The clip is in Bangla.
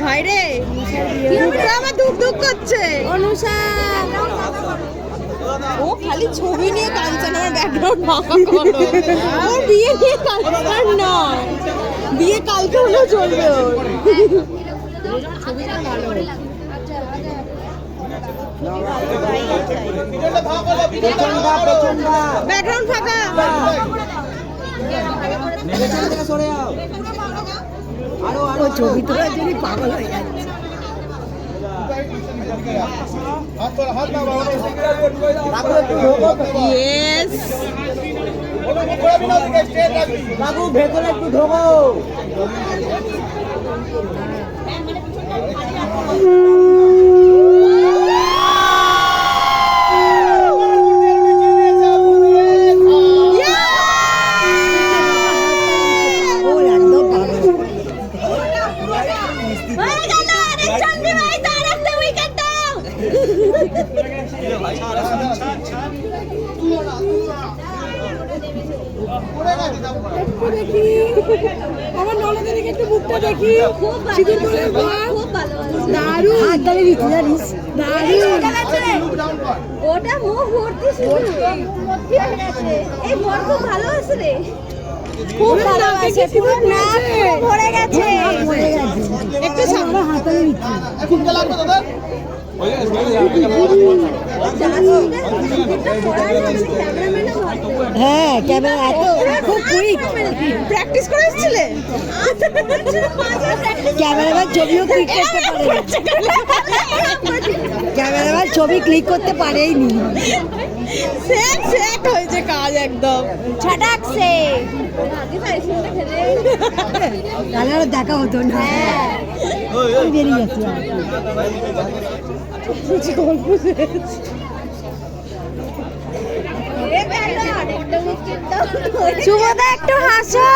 ভাই রে আমার দুঃখ দুঃখ করছে। অনুষা ও খালি ছবি নিয়ে কাঁদছে না, আমার ব্যাকগ্রাউন্ড ফাঁকা করো। ওর বিয়ে নিয়ে কাঁদছে না, বিয়ে কালকে হলেও চলবে ওর। ছবিটা ভালো, ব্যাকগ্রাউন্ড ফাঁকা। ও ছবি তোলার জন্য পাগল হয়ে যাচ্ছে। ইয়েস বাবু ভেতরে একটু ঢোকো। আমার ননদের দিকে একটু মুখটা দেখি। খুব দারুণ হাত ধরে দিতে জানিস, দারুণ। ওটা মুখ ভর্তি শুধু এই বর খুব ভালো আছে রে, খুব ভালো আছে, পুরো নাক ভরে গেছে, একটু সামনে হাত ধরে দিচ্ছি। হ্যাঁ ক্যামেরা এত খুব কুইক প্র্যাকটিস করে এসেছিলে। ক্যামেরাম্যান ছবিও ক্লিক করতে পারে, ক্যামেরাম্যান ছবি ক্লিক করতে পারেইনি। সেট সেট হয়েছে কাজ একদম ছাটাকছে। তাহলে আর দেখা হতো না, বেরিয়ে গেছে। শুভদা একটু হাসো।